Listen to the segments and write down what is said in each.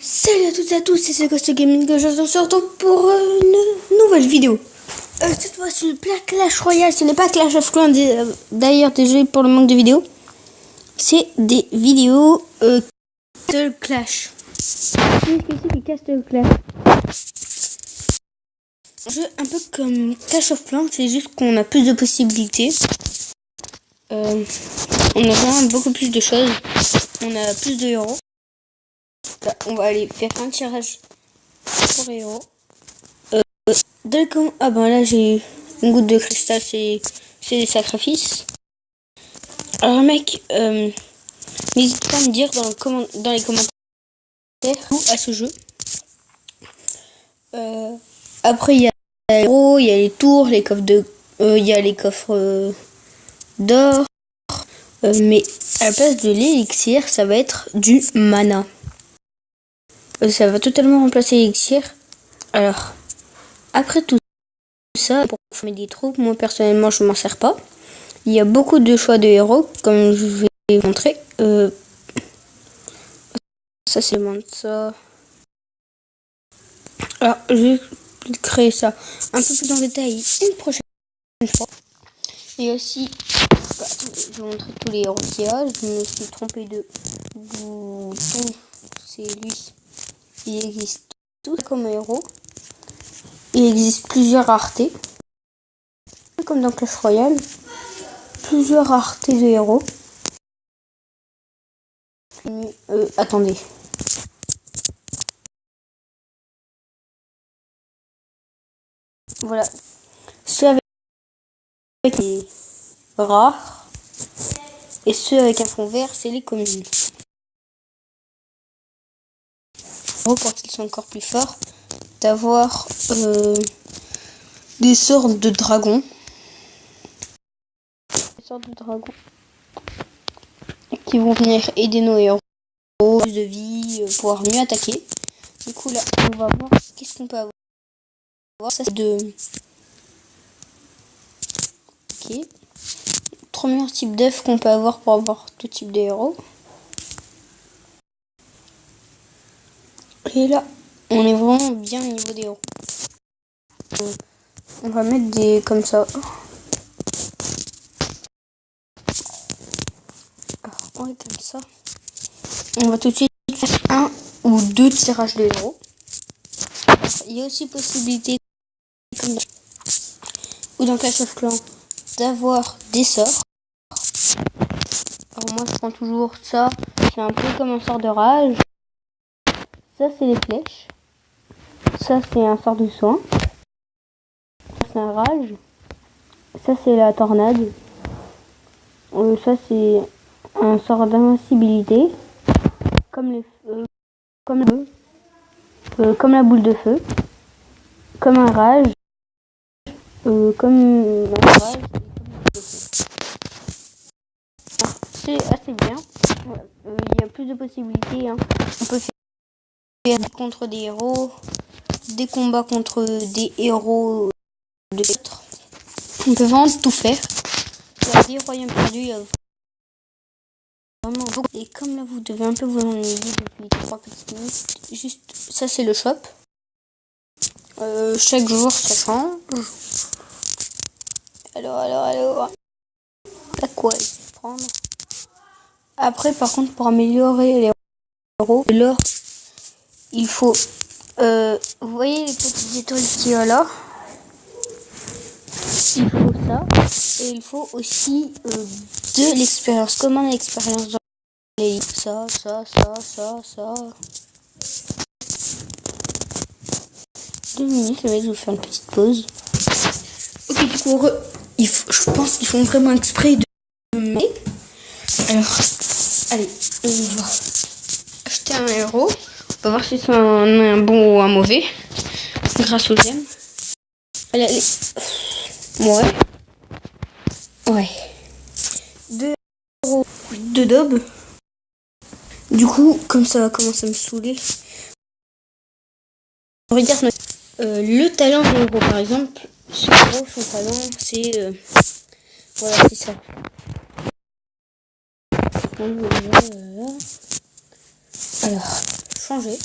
Salut à toutes et à tous, c'est Ghost Gaming que je se retrouve pour une nouvelle vidéo. Cette fois c'est pas Clash Royale, ce n'est pas Clash of Clans, d'ailleurs désolé pour le manque de vidéos. C'est des vidéos Castle Clash. Qu'est-ce que c'est que Castle Clash? Un jeu un peu comme Clash of Clans, c'est juste qu'on a plus de possibilités. On a vraiment beaucoup plus de choses, on a plus de héros. Là, on va aller faire un tirage pour héros. Ah ben là j'ai une goutte de cristal, c'est des sacrifices. Alors mec, n'hésite pas à me dire dans les commentaires où à ce jeu. Après il y a les héros, il y a les tours, les coffres il y a les coffres d'or. Mais à la place de l'élixir, ça va être du mana. Ça va totalement remplacer l'élixir. Alors, après tout ça, pour former des troupes, moi personnellement je m'en sers pas. Il y a beaucoup de choix de héros, comme je vais vous montrer. Ça c'est ça. Alors, je vais créer ça un peu plus en détail une prochaine fois. Et aussi, attendez, je vais vous montrer tous les héros qu'il y a. Je me suis trompé de bouton. C'est lui. Il existe tout comme héros. Il existe plusieurs raretés. Comme dans Clash Royale. Plusieurs raretés de héros. Attendez. Voilà. Ceux avec les rares et ceux avec un fond vert, c'est les communes. Pour qu'ils soient encore plus forts, d'avoir des sortes de dragons. Des sortes de dragons qui vont venir aider nos héros, plus de vie, pouvoir mieux attaquer. Du coup là, on va voir qu'est-ce qu'on peut avoir. Ça c'est de... Ok. 3 meilleurs types d'œufs qu'on peut avoir pour avoir tout type de héros. Et là, on est vraiment bien au niveau des héros. On va mettre des comme ça. Alors, on est comme ça. On va tout de suite faire un ou deux tirages de héros. Il y a aussi possibilité, comme ou dans Clash of Clans, d'avoir des sorts. Alors moi je prends toujours ça. C'est un peu comme un sort de rage. Ça c'est les flèches. Ça c'est un sort de soin. Ça c'est un rage. Ça c'est la tornade. Ça c'est un sort d'invincibilité. Comme les comme la boule de feu. Comme un rage. Comme un rage. C'est assez bien. Il y a plus de possibilités. Hein. On peut faire contre des héros. Des combats contre des héros de l'autre. On peut vraiment tout faire. Il y a des royaumes perdus, il y a vraiment beaucoup. Et comme là vous devez un peu vous ennuyer depuis 3 petites minutes, juste ça c'est le shop. Chaque jour ça change. Alors. À quoi il faut prendre. Après par contre pour améliorer les héros, l'or, il faut vous voyez les petites étoiles qu'il y a là. Il faut ça et il faut aussi de l'expérience. Comment l'expérience dans les ça. 2 minutes, je vais vous faire une petite pause. Ok, du coup, je pense qu'ils font vraiment exprès de me. Alors, allez, on va acheter un héros. On va voir si c'est un bon ou un mauvais. Grâce aux gemmes. Allez. Ouais. 2 euros de daube. Du coup, comme ça va commencer à me saouler. Regarde le talent de héros, par exemple. Ce héros, son talent, c'est... voilà, c'est ça. Alors, changer.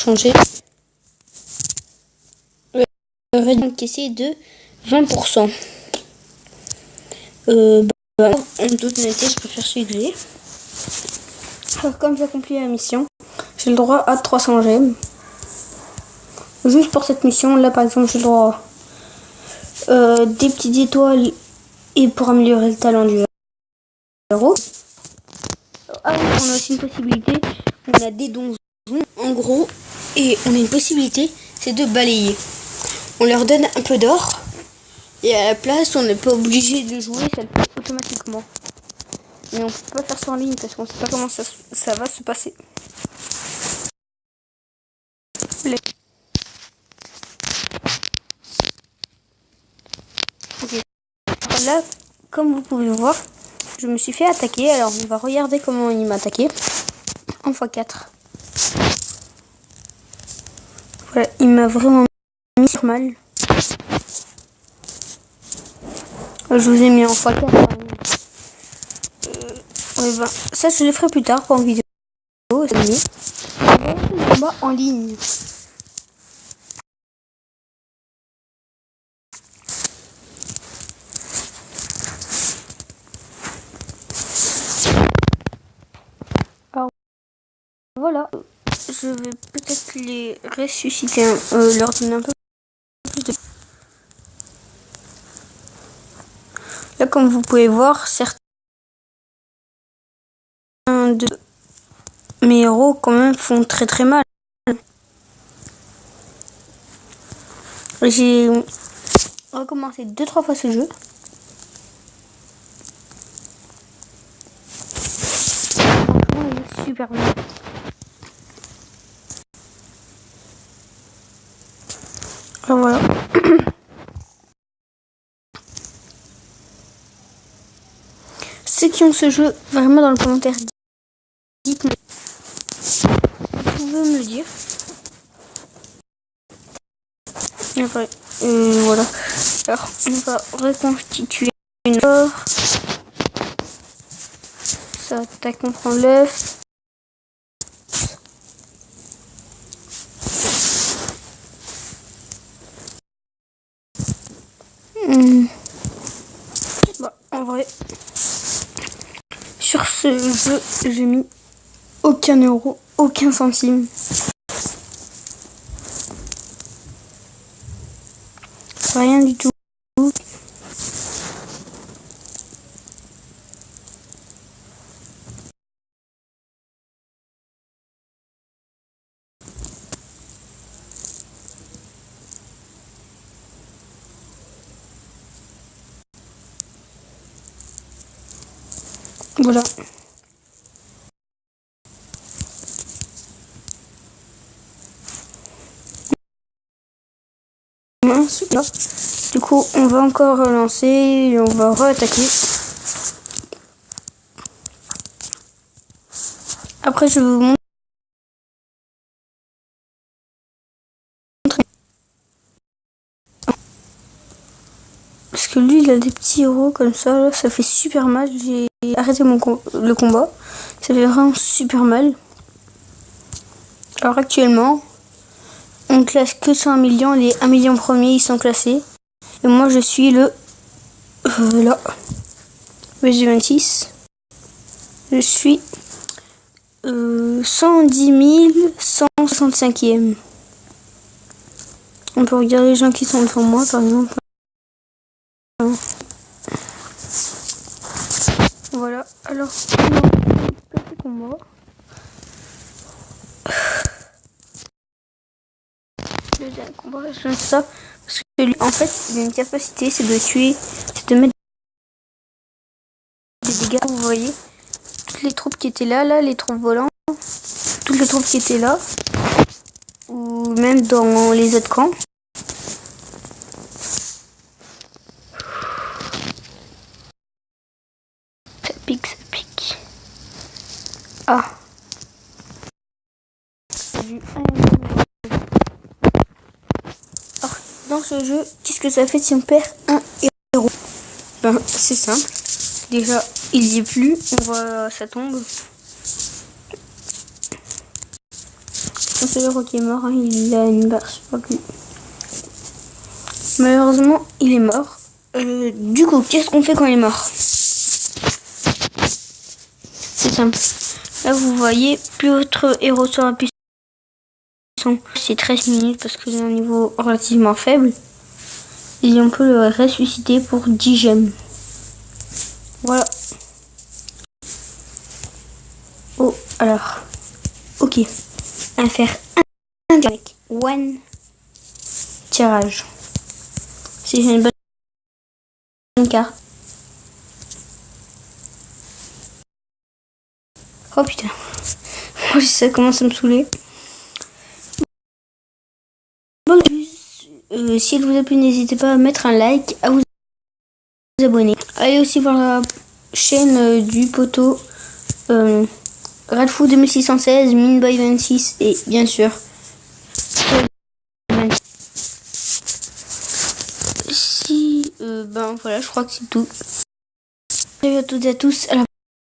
changer. Réduction encaissée de 20%. En toute honnêteté, je préfère celui que j'ai. Alors, comme j'accomplis la mission, j'ai le droit à 300 gemmes. Juste pour cette mission, là par exemple, j'ai le droit des petites étoiles et pour améliorer le talent du héros. Ah oui, on a aussi une possibilité, on a des donzons en gros, et on a une possibilité, c'est de balayer. On leur donne un peu d'or, et à la place, on n'est pas obligé de jouer, ça le fait automatiquement. Mais on peut pas faire ça en ligne parce qu'on sait pas comment ça va se passer. Okay. Là, comme vous pouvez voir, je me suis fait attaquer. Alors, on va regarder comment il m'a attaqué. En x4. Voilà, il m'a vraiment mis sur mal. Je vous ai mis en x4. Ouais, ben, ça, je le ferai plus tard, pas en vidéo. C'est mieux. On va en ligne. Alors, voilà. Je vais peut-être les ressusciter, leur donner un peu plus de... Là, comme vous pouvez voir, certains de mes héros, quand même, font très très mal. J'ai recommencé 2-3 fois ce jeu. Franchement, il est super bien. Alors voilà. Ceux qui ont ce jeu, vraiment dans le commentaire, dites-moi. Vous pouvez me le dire. Et après, voilà. Alors, on va reconstituer une or. Ça, tac, on prend l'œuf. Bon, en vrai, sur ce jeu, j'ai mis aucun euro, aucun centime. Rien du tout. Voilà. Super. Du coup, on va encore relancer et on va re-attaquer. Après, je vais vous montrer. Parce que lui, il a des petits héros comme ça, là, ça fait super mal. J'ai arrêté le combat. Ça fait vraiment super mal. Alors actuellement, on classe que 100 millions. Les 1 million premiers, ils sont classés. Et moi, je suis le... là. VG26. Je suis 110 165e. On peut regarder les gens qui sont devant moi, par exemple. Voilà, alors, petit combat. Deuxième combat, je fais ça. Parce que lui, en fait, il a une capacité, c'est de tuer, c'est de mettre des dégâts. Vous voyez, toutes les troupes qui étaient là, les troupes volantes, toutes les troupes qui étaient là, ou même dans les autres camps. Ça pique, ça pique. Ah. Alors, dans ce jeu, qu'est-ce que ça fait si on perd un héros? Ben, c'est simple. Déjà, il y est plus. On voit, ça tombe. un seul héros qui est mort, hein, il a une barre super plus. Malheureusement, il est mort. Du coup, qu'est-ce qu'on fait quand il est mort? C'est simple. Là, vous voyez, plus votre héros sera puissant. C'est 13 minutes parce qu'il a un niveau relativement faible. Et on peut le ressusciter pour 10 gemmes. Voilà. Oh, alors. Ok. On va faire un avec one tirage. Si j'ai une bonne carte. Oh putain. Oh, ça commence à me saouler. Bon, si elle vous a plu, n'hésitez pas à mettre un like, à vous abonner. Allez aussi voir la chaîne du poteau Radfou 2616, Minboy 26 et bien sûr si ben voilà, je crois que c'est tout. Salut à toutes et à tous, à la